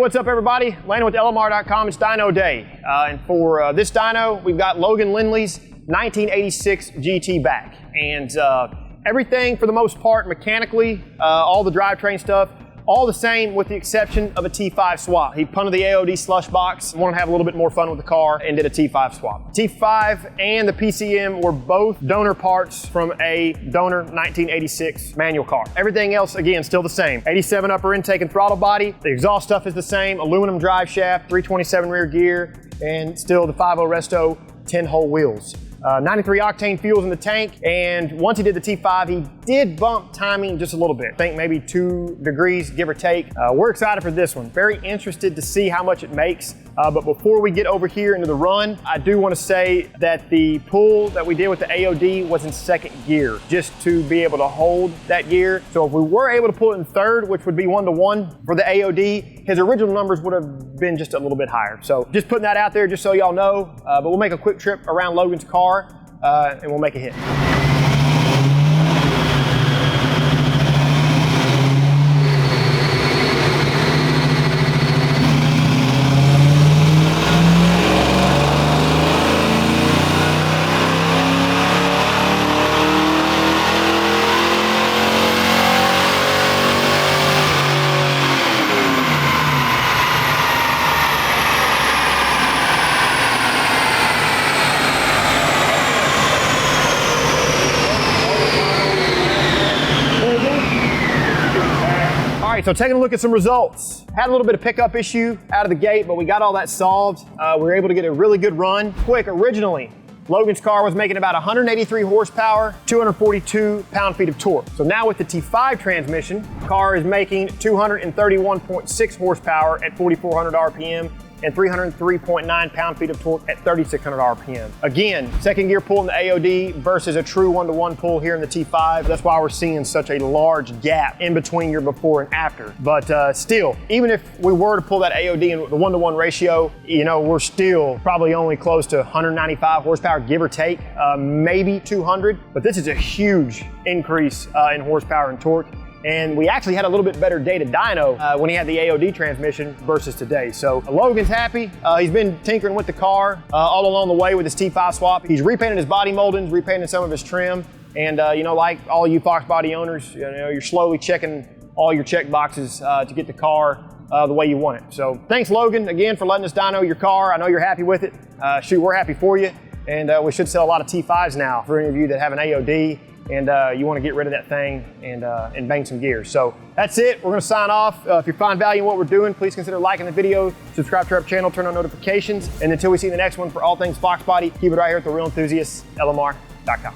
what's up everybody? Landon with LMR.com, it's Dyno Day. And for this dyno, we've got Logan Lindley's 1986 GT back. And everything for the most part mechanically, all the drivetrain stuff, all the same with the exception of a T5 swap. He punted the AOD slush box, wanted to have a little bit more fun with the car, and did a T5 swap. T5 and the PCM were both donor parts from a donor 1986 manual car. Everything else, again, still the same. 87 upper intake and throttle body. The exhaust stuff is the same. Aluminum drive shaft, 327 rear gear, and still the 5.0 Resto 10-hole wheels. 93 octane fuels in the tank, and once he did the T5, he did bump timing just a little bit. I think maybe 2 degrees, give or take. We're excited for this one. Very interested to see how much it makes. But before we get over here into the run, I do want to say that the pull that we did with the AOD was in second gear, just to be able to hold that gear. So if we were able to pull it in third, which would be 1-to-1 for the AOD, his original numbers would have been just a little bit higher. So just putting that out there just so y'all know. But we'll make a quick trip around Logan's car and we'll make a hit. All right, so taking a look at some results. Had a little bit of pickup issue out of the gate, but we got all that solved. We were able to get a really good run. Quick, originally, Logan's car was making about 183 horsepower, 242 pound-feet of torque. So now with the T5 transmission, the car is making 231.6 horsepower at 4,400 RPM and 303.9 pound-feet of torque at 3,600 RPM. Again, second gear pull in the AOD versus a true 1-to-1 pull here in the T5. That's why we're seeing such a large gap in between your before and after. But still, even if we were to pull that AOD in the 1-to-1 ratio, you know, we're still probably only close to 195 horsepower, give or take, maybe 200. But this is a huge increase in horsepower and torque. And we actually had a little bit better day to dyno when he had the AOD transmission versus today. So Logan's happy. He's been tinkering with the car all along the way with his T5 swap. He's repainted his body moldings, repainted some of his trim. And you know, like all you Fox body owners, you know, you're slowly checking all your check boxes to get the car the way you want it. So thanks Logan again for letting us dyno your car. I know you're happy with it. Shoot, we're happy for you. And we should sell a lot of T5s now for any of you that have an AOD and you want to get rid of that thing and bang some gears. So that's it. We're going to sign off. If you find value in what we're doing, please consider liking the video, subscribe to our channel, turn on notifications, and until we see the next one, for all things Fox Body, keep it right here at The Real Enthusiasts, LMR.com.